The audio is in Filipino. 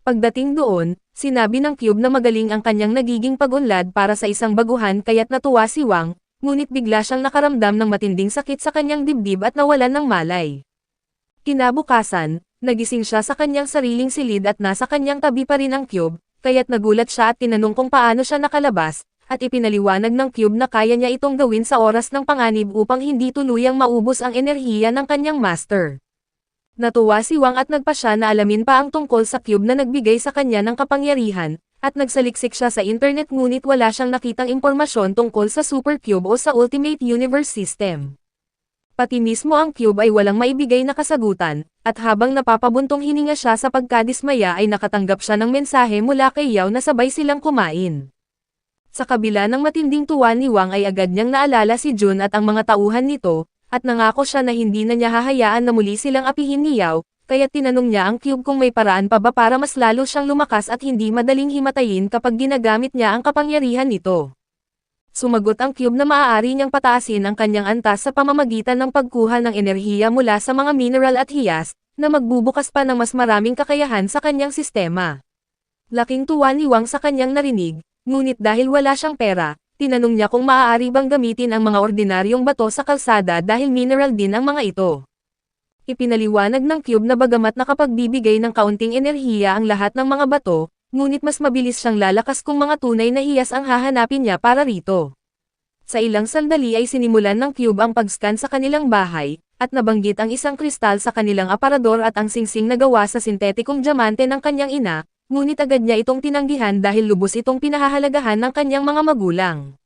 Pagdating doon, sinabi ng Cube na magaling ang kanyang nagiging pag-unlad para sa isang baguhan kaya't natuwa si Wang, ngunit bigla siyang nakaramdam ng matinding sakit sa kanyang dibdib at nawalan ng malay. Kinabukasan, nagising siya sa kanyang sariling silid at nasa kanyang tabi pa rin ang Cube, kaya't nagulat siya at tinanong kung paano siya nakalabas, at ipinaliwanag ng Cube na kaya niya itong gawin sa oras ng panganib upang hindi tuluyang maubos ang enerhiya ng kanyang master. Natuwa si Wang at nagpasya na alamin pa ang tungkol sa Cube na nagbigay sa kanya ng kapangyarihan, at nagsaliksik siya sa internet ngunit wala siyang nakitang impormasyon tungkol sa Super Cube o sa Ultimate Universe System. Pati mismo ang Cube ay walang maibigay na kasagutan, at habang napapabuntong hininga siya sa pagkadismaya ay nakatanggap siya ng mensahe mula kay Yao na sabay silang kumain. Sa kabila ng matinding tuwa ni Wang ay agad niyang naalala si Jun at ang mga tauhan nito, at nangako siya na hindi na niya hahayaan na muli silang apihin ni Yao, kaya tinanong niya ang Cube kung may paraan pa ba para mas lalo siyang lumakas at hindi madaling himatayin kapag ginagamit niya ang kapangyarihan nito. Sumagot ang Cube na maaari niyang pataasin ang kanyang antas sa pamamagitan ng pagkuha ng enerhiya mula sa mga mineral at hiyas, na magbubukas pa ng mas maraming kakayahan sa kanyang sistema. Laking tuwa ni Wang sa kanyang narinig, ngunit dahil wala siyang pera, tinanong niya kung maaari bang gamitin ang mga ordinaryong bato sa kalsada dahil mineral din ang mga ito. Ipinaliwanag ng Cube na bagamat nakapagbibigay ng kaunting enerhiya ang lahat ng mga bato, ngunit mas mabilis siyang lalakas kung mga tunay na hiyas ang hahanapin niya para rito. Sa ilang sandali ay sinimulan ng Cube ang pag-scan sa kanilang bahay, at nabanggit ang isang kristal sa kanilang aparador at ang singsing na gawa sa sintetikong diamante ng kanyang ina, ngunit agad niya itong tinanggihan dahil lubos itong pinahahalagahan ng kanyang mga magulang.